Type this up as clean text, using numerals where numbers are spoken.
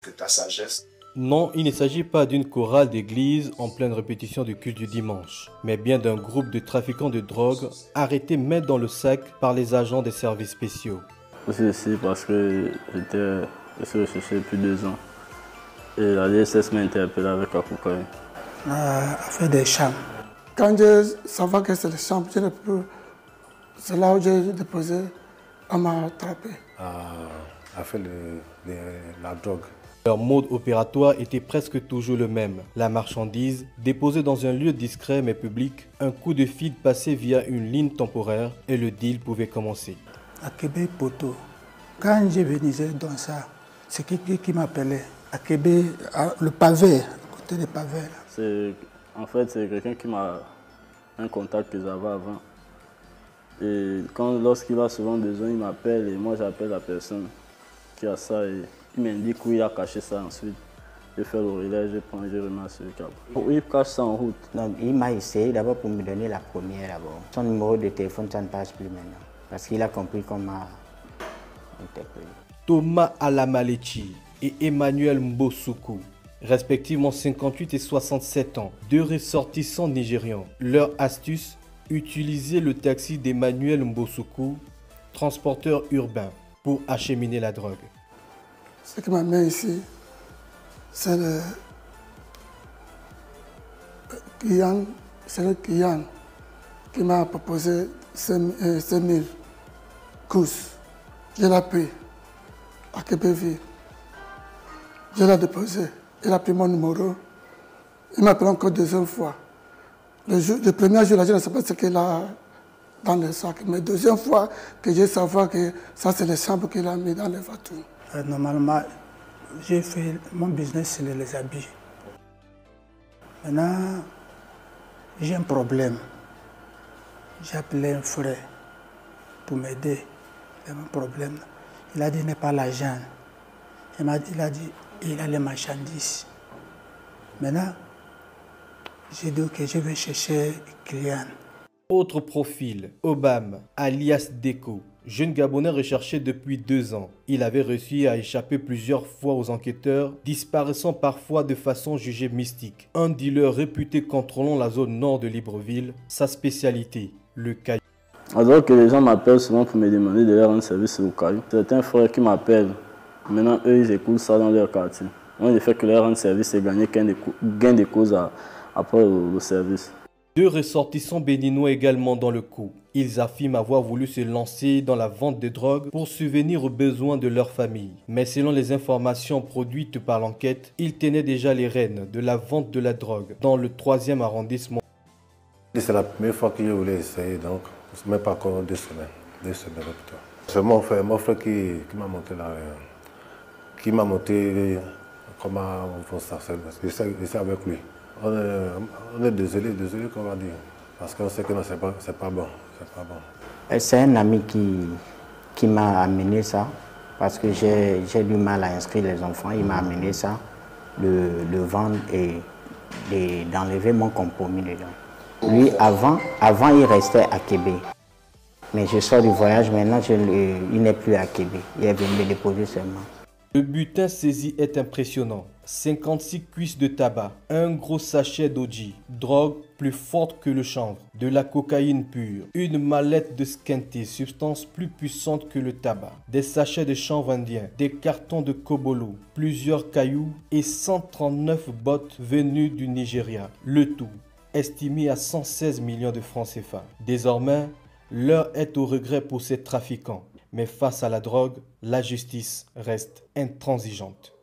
Que ta sagesse. Non, il ne s'agit pas d'une chorale d'église en pleine répétition du culte du dimanche, mais bien d'un groupe de trafiquants de drogue arrêtés main dans le sac par les agents des services spéciaux. Je suis ici parce que je suis recherché depuis 2 ans. Et la DSS m'a interpellé avec la cocaïne. À faire des chambres. Quand je savais que c'est les chambres, je ne peux. C'est là où j'ai déposé, on m'a attrapé. À faire la drogue. Leur mode opératoire était presque toujours le même. La marchandise, déposée dans un lieu discret mais public, un coup de fil passé via une ligne temporaire et le deal pouvait commencer. À Québec, Poto. Quand je venais dans ça, c'est qui m'appelait. À Québec, le pavé, à côté des pavés. En fait, c'est quelqu'un qui m'a un contact que j'avais avant. Et lorsqu'il a souvent besoin, il m'appelle et moi j'appelle la personne qui a ça et il m'indique où il a caché ça ensuite. Je fais le relais, je prends, je remets sur le câble. Il cache ça en route. Donc, il m'a essayé d'abord pour me donner la première d'abord. Son numéro de téléphone, ça ne passe plus maintenant. Parce qu'il a compris qu'on m'a interpellé. Thomas Alamalechi et Emmanuel Mbosoukou, respectivement 58 et 67 ans, deux ressortissants nigérians. Leur astuce, utiliser le taxi d'Emmanuel Mbosoukou, transporteur urbain, pour acheminer la drogue. Ce qui m'amène ici, c'est le client qui m'a proposé 5 000 courses. Je l'ai pris à Québec. Je l'ai déposé. Il a pris mon numéro. Il m'a pris encore 2e fois. Le premier jour, je ne sais pas ce qu'il a dans le sac. Mais 2e fois que je savais que ça, c'est les chambres qu'il a mis dans les voitures. Normalement, j'ai fait mon business sur les habits. Maintenant, j'ai un problème. J'ai appelé un frère pour m'aider. Il y a un problème. Il a dit, n'est pas l'argent. Il a dit, il a les marchandises. Maintenant, j'ai dit que je vais chercher un client. Autre profil, Obam, alias Deco, jeune Gabonais recherché depuis 2 ans. Il avait réussi à échapper plusieurs fois aux enquêteurs, disparaissant parfois de façon jugée mystique. Un dealer réputé contrôlant la zone nord de Libreville, sa spécialité, le caillou. Alors que les gens m'appellent souvent pour me demander de leur rendre service au caillou. Certains frères qui m'appellent, maintenant eux ils écoulent ça dans leur quartier. On ne fait que leur rendre service et gagner gain de cause après le service. 2 ressortissants béninois également dans le coup. Ils affirment avoir voulu se lancer dans la vente de drogue pour subvenir aux besoins de leur famille. Mais selon les informations produites par l'enquête, ils tenaient déjà les rênes de la vente de la drogue dans le 3e arrondissement. C'est la première fois que je voulais essayer, donc même pas encore 2 semaines. 2 semaines plutôt. C'est mon frère qui m'a monté qui m'a monté comment on fait ça. C'est avec lui. On est désolé qu'on va dire, parce qu'on sait que non, c'est pas bon. C'est un ami qui m'a amené ça, parce que j'ai du mal à inscrire les enfants. Il m'a amené ça, de vendre et d'enlever mon compromis dedans. Lui, avant, il restait à Québec. Mais je sors du voyage, maintenant, il n'est plus à Québec. Il est venu me déposer seulement. Le butin saisi est impressionnant. 56 cuisses de tabac, un gros sachet d'OG, drogue plus forte que le chanvre, de la cocaïne pure, une mallette de skenté, substance plus puissante que le tabac, des sachets de chanvre indien, des cartons de kobolo, plusieurs cailloux et 139 bottes venues du Nigeria. Le tout estimé à 116 millions de francs CFA. Désormais, l'heure est au regret pour ces trafiquants. Mais face à la drogue, la justice reste intransigeante.